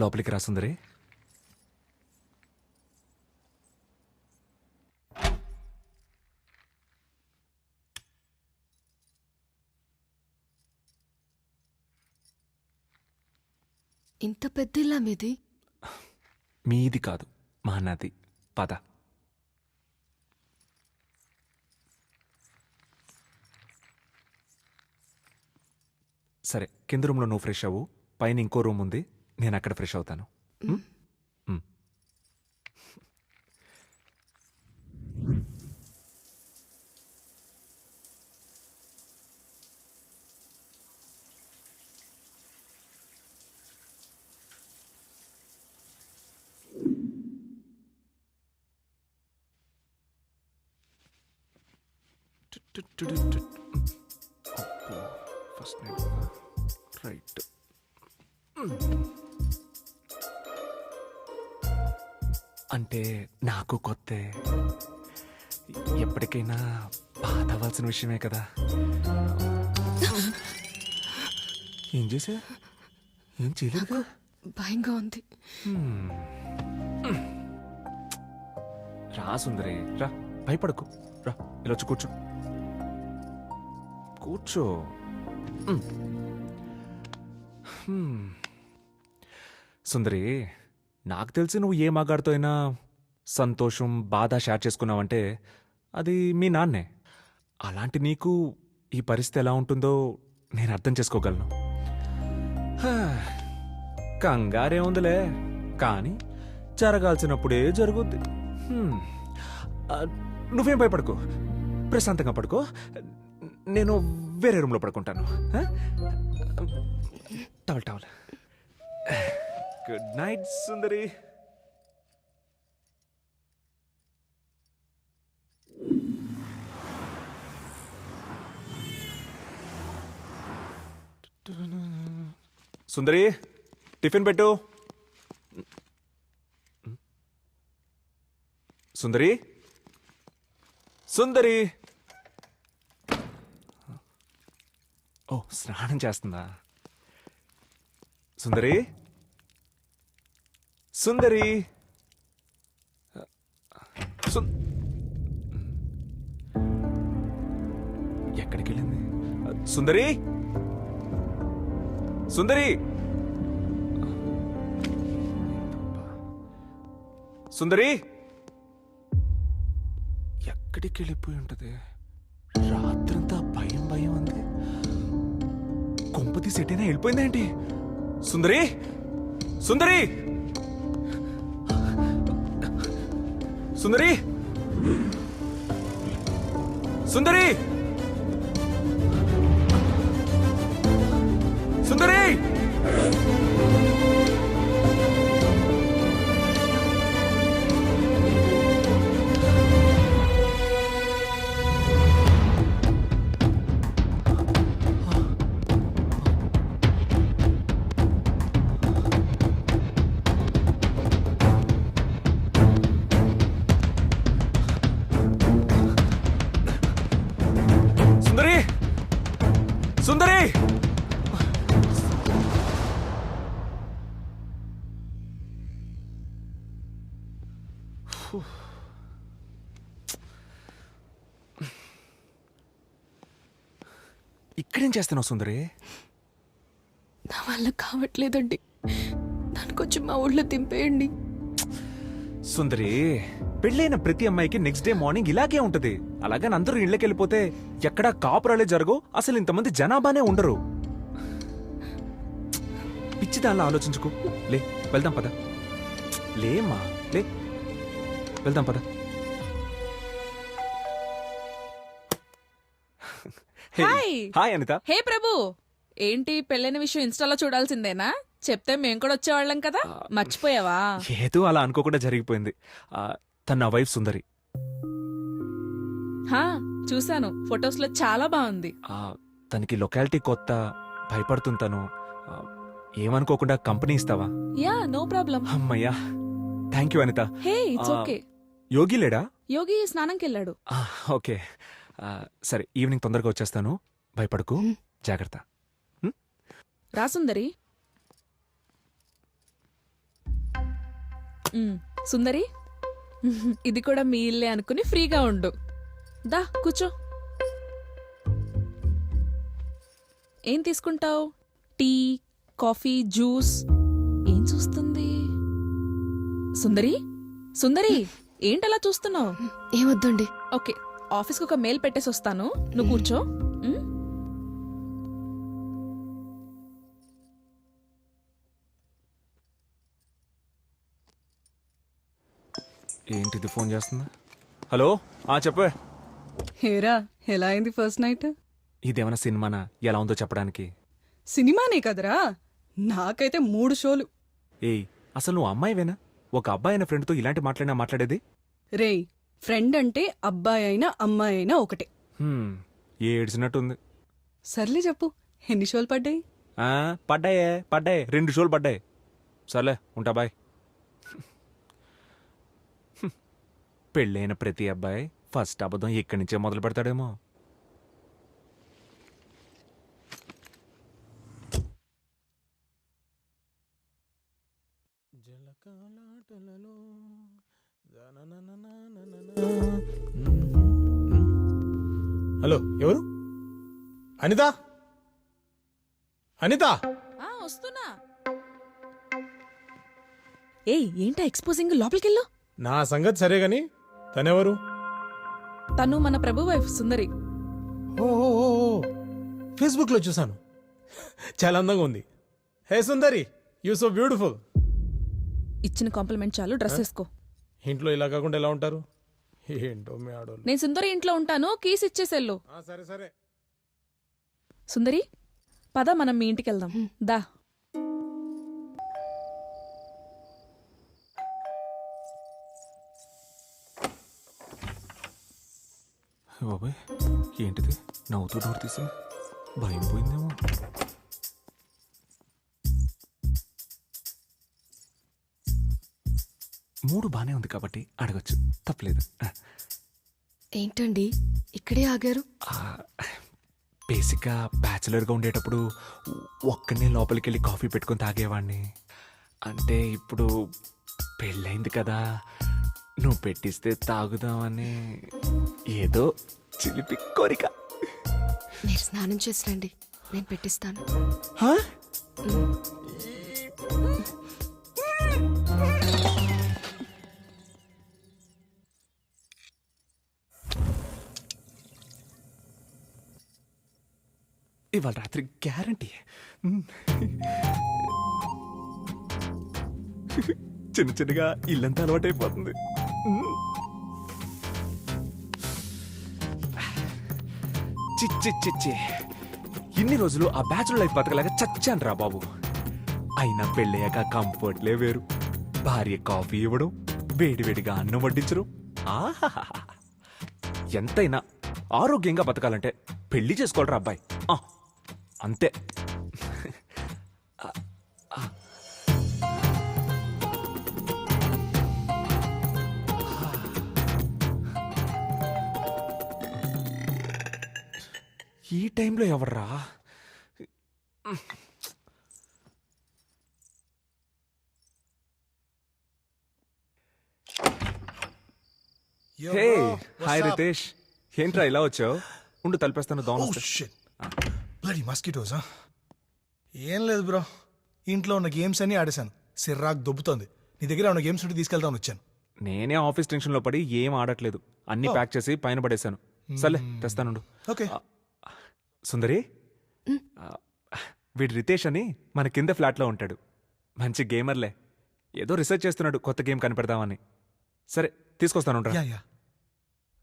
లోపలికి రా సుందరి. ఇంత పెద్ద ఇల్లా మీది? మీది కాదు, మా నాది. పద. సరే, కింద రూమ్లో నువ్వు ఫ్రెష్ అవ్వు. పైన ఇంకో రూమ్ ఉంది, నేను అక్కడ ఫ్రెష్ అవుతాను. ఉమ్? ఉమ్. First right. అంటే నాకు కొత్తే, ఎప్పటికైనా బాధ అవ్వాల్సిన విషయమే కదా. ఏం చేసా? ఏం చేయలేదు. భయంగా ఉంది. రా సుందరి, రా. భయపడకు, రా. ఇలా వచ్చి కూర్చో. కూర్చో. సుందరి, నాకు తెలిసి నువ్వు ఏ మగాడితో అయినా సంతోషం, బాధ షేర్ చేసుకున్నావంటే అది మీ నాన్నే. అలాంటి నీకు ఈ పరిస్థితి ఎలా ఉంటుందో నేను అర్థం చేసుకోగలను. కంగారే ఉందిలే, కానీ జరగాల్సినప్పుడే జరుగుద్ది. నువ్వేం భయపడకు, ప్రశాంతంగా పడుకో. నేను వేరే రూమ్లో పడుకుంటాను. Towel towel. గుడ్ నైట్ సుందరి. సుందరి, టిఫిన్ పెట్టు. సుందరి, సుందరి. ఓ, స్నానం చేస్తుందా? సుందరి, సుందరి. ఎక్కడికి వెళ్ళింది? సుందరి, సుందరి. సుందరి ఎక్కడికి వెళ్ళిపోయి ఉంటది? రాత్రంతా భయం భయం అంది. కొంపతి సెట్ అయినా వెళ్ళిపోయిందేంటి? సుందరి, సుందరి, సుందరి, సుందరి, సుందరి. సుందరి, ఇక్కడేం చేస్తున్నావు సుందరి? నా వల్ల కావట్లేదండి, నన్ను కొంచెం మా ఊళ్ళో దింపేయండి. సుందరి, పెళ్ళైన ప్రతి అమ్మాయికి నెక్స్ట్ డే మార్నింగ్ ఇలాగే ఉంటది. అలాగని అందరూ ఇళ్ళకి వెళ్ళిపోతే ఎక్కడా కాపురాలే జరగవు, అసలు ఇంతమంది జనాభానే ఉండరు. పిచ్చి దానిలో ఆలోచించుకో. లే, వెళ్దాం పద. లేమ్మా, లే, వెళ్దాం పద. హాయ్ అనిత. హే ప్రభు, ఏంటి పెళ్ళైన విషయం ఇన్స్టాలో చూడాల్సిందేనా? చెప్తే మేము కూడా వచ్చేవాళ్ళం కదా, మర్చిపోయావా? ఏదో అలా అనుకోకుండా జరిగిపోయింది. తన నా వైఫ్ సుందరి. హా, చూశాను, ఫొటోస్ లో చాలా బాగుంది. తనకి లొకాలిటీ కొత్త, భయపడుతుంటాను. ఏమనుకోకుండా కంపెనీ ఇస్తావా? Yeah, no problem. అమ్మయ్యా, thank you Anitha. Hey, it's okay. Yogi లేడా? యోగి స్నానంకి వెళ్ళాడు. ఓకే, సరే, ఈవినింగ్ తొందరగా వచ్చేస్తాను. భయపడకు, జాగ్రత్త. రా సుందరి. సుందరి ఇది కూడా మీ ఇల్లే అనుకుని ఫ్రీగా ఉండు. దా కూర్చో. ఏం తీసుకుంటావు? Tea, coffee, juice? ఏం చూస్తుంది? సుందరి సుందరి ఏంటలా చూస్తున్నావు? ఏమొద్దండి. ఓకే, ఆఫీస్కి ఒక మెయిల్ పెట్టేసి వస్తాను, నువ్వు కూర్చో. ఉమ్. ఏంటిది ఫోన్ చేస్తుందా? హలో, చెప్పే. హేరా, ఎలా అయింది ఫస్ట్ నైట్? ఇదేమైనా సినిమానా? ఎలా ఉందో చెప్పడానికి. సినిమానే కదరా, నాకైతే 3 షోలు. ఏయ్, అసలు నువ్వు అమ్మాయివేనా? ఒక అబ్బాయి అయిన ఫ్రెండ్తో ఇలాంటి మాట్లాడేది? రేయ్, ఫ్రెండ్ అంటే అబ్బాయి అయినా అమ్మాయి అయినా ఒకటే. ఏడ్చినట్టుంది. సర్లే చెప్పు, ఎన్ని షోలు పడ్డాయి? పడ్డాయి 2 షోలు పడ్డాయి. సర్లే, ఉంటా, బాయ్. పెళ్ళైన ప్రతి అబ్బాయి ఫస్ట్ అబద్ధం ఇక్కడి నుంచే మొదలు పెడతాడేమో. హలో, ఎవరు? అనిత, అనిత. వస్తున్నా. ఏయ్, ఏంటా ఎక్స్పోజింగ్? లోపలికెళ్ళు. నా సంగతి సరే గాని తనెవరు? తను మన ప్రభు వైఫ్ సుందరి. ఓ ఫేస్బుక్ లో చూసాను, చాలా అందంగా ఉంది. హే సుందరి, యూ సో బ్యూటిఫుల్. ఇచ్చిన కాంప్లిమెంట్ చాలు, డ్రెస్ వేసుకో. ఇంట్లో ఇలా కాకుండా ఎలా ఉంటారు? ఏంటో మీ ఆడోళ్ళు. నేను సుందరి ఇంట్లో ఉంటాను, కీస్ ఇచ్చేసెళ్ళు. సరే సరే. సుందరి, పద మనం మీ ఇంటికి వెళ్దాం. దా. బాబాయ్, ఏంటిది? నవ్వుతూ డోర్ తీసింది. భయం పోయిందేమో. మూడు బానే ఉంది కాబట్టి అడగచ్చు, తప్పలేదు. ఏంటండి ఇక్కడే ఆగారు? బేసిక్గా బ్యాచులర్గా ఉండేటప్పుడు ఒక్కనే లోపలికి వెళ్ళి కాఫీ పెట్టుకొని తాగేవాడిని. అంటే ఇప్పుడు పెళ్ళైంది కదా, నువ్వు పెట్టిస్తే తాగుదామని ఏదో చిలిపి కోరిక. మీరు స్నానం చేసిరండి, నేను పెట్టిస్తాను. హా? ఇవాళ రాత్రి గ్యారంటీ. చిన్న చిన్నగా ఇల్లంతా అలవాటైపోతుంది. చిచ్చి ఇన్ని రోజులు ఆ బ్యాచులర్ లైఫ్ బతకలాగా చచ్చాను రా బాబు. అయినా పెళ్ళయ్యాక కంఫర్ట్లే వేరు. భార్య కాఫీ ఇవ్వడం, వేడివేడిగా అన్నం వడ్డించడం. ఆహాహా, ఎంతైనా ఆరోగ్యంగా బతకాలంటే పెళ్లి చేసుకోవాలరా అబ్బాయి. అంతే. ఈ టైంలో ఎవర్రా? హే, హాయ్ రితేష్. ఏంట్రా ఇలా వచ్చావు? ఉండు, తలిపేస్తాను. బ్లడీ మస్కిటోసా? ఏం లేదు బ్రో, ఇంట్లో ఉన్న గేమ్స్ అన్ని ఆడేశాను. సిర్రాక్ దొబ్బుతోంది. నీ దగ్గర ఉన్న గేమ్స్ ఉంటే తీసుకెళ్తామని వచ్చాను. నేనే ఆఫీస్ టెన్షన్లో పడి ఏం ఆడట్లేదు. అన్ని ప్యాక్ చేసి పైన పడేశాను. సర్లే, తెస్తానుండు. ఓకే. సుందరి, వీడు రితేష్ అని మన కింద ఫ్లాట్లో ఉంటాడు. మంచి గేమర్లే. ఏదో రీసెర్చ్ చేస్తున్నాడు, కొత్త గేమ్ కనిపెడదామని. సరే, తీసుకొస్తాను. Yeah yeah.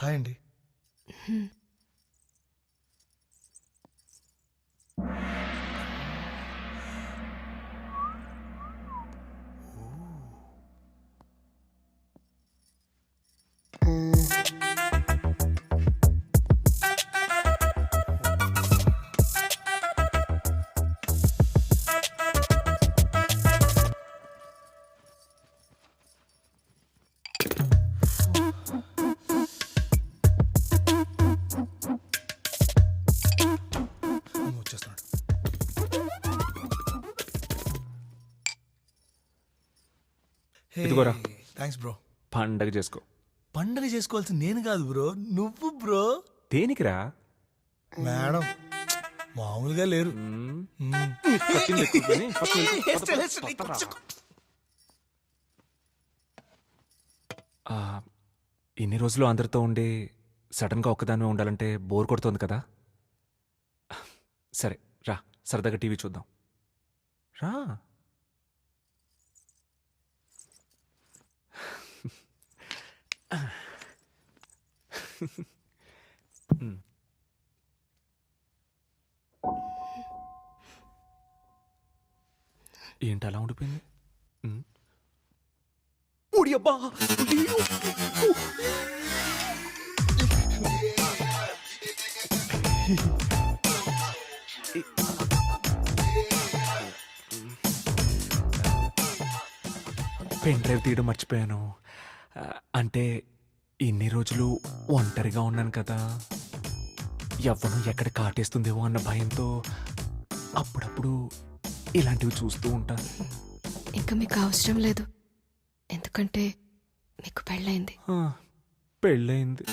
హాయ్ అండి. వచ్చేస్తున్నాడు. ఇదిగోరా. Thanks bro. పండగ చేసుకో. పండగ చేసుకోవాల్సింది నేను కాదు బ్రో, నువ్వు బ్రో. దేనికిరా? మేడం మామూలుగా లేరు. కత్తిని తెచ్చుకొని ఫస్ట్ ఆ, ఇన్ని రోజులు అందరితో ఉండి సడన్గా ఒక్కదానివే ఉండాలంటే బోర్ కొడుతోంది కదా. సరే రా, సరదాగా టీవీ చూద్దాం. రా. ఏంటి అలా ఉండిపోయింది? ఓడి అబ్బా! పెన్ డ్రైవ్ తీయడం మర్చిపోయాను. అంటే ఇన్ని రోజులు ఒంటరిగా ఉన్నాను కదా, ఎవ్వను ఎక్కడ కాటేస్తుందేమో అన్న భయంతో అప్పుడప్పుడు ఇలాంటివి చూస్తూ ఉంటాను. ఇంకా మీకు అవసరం లేదు, ఎందుకంటే మీకు పెళ్ళైంది. పెళ్ళయింది.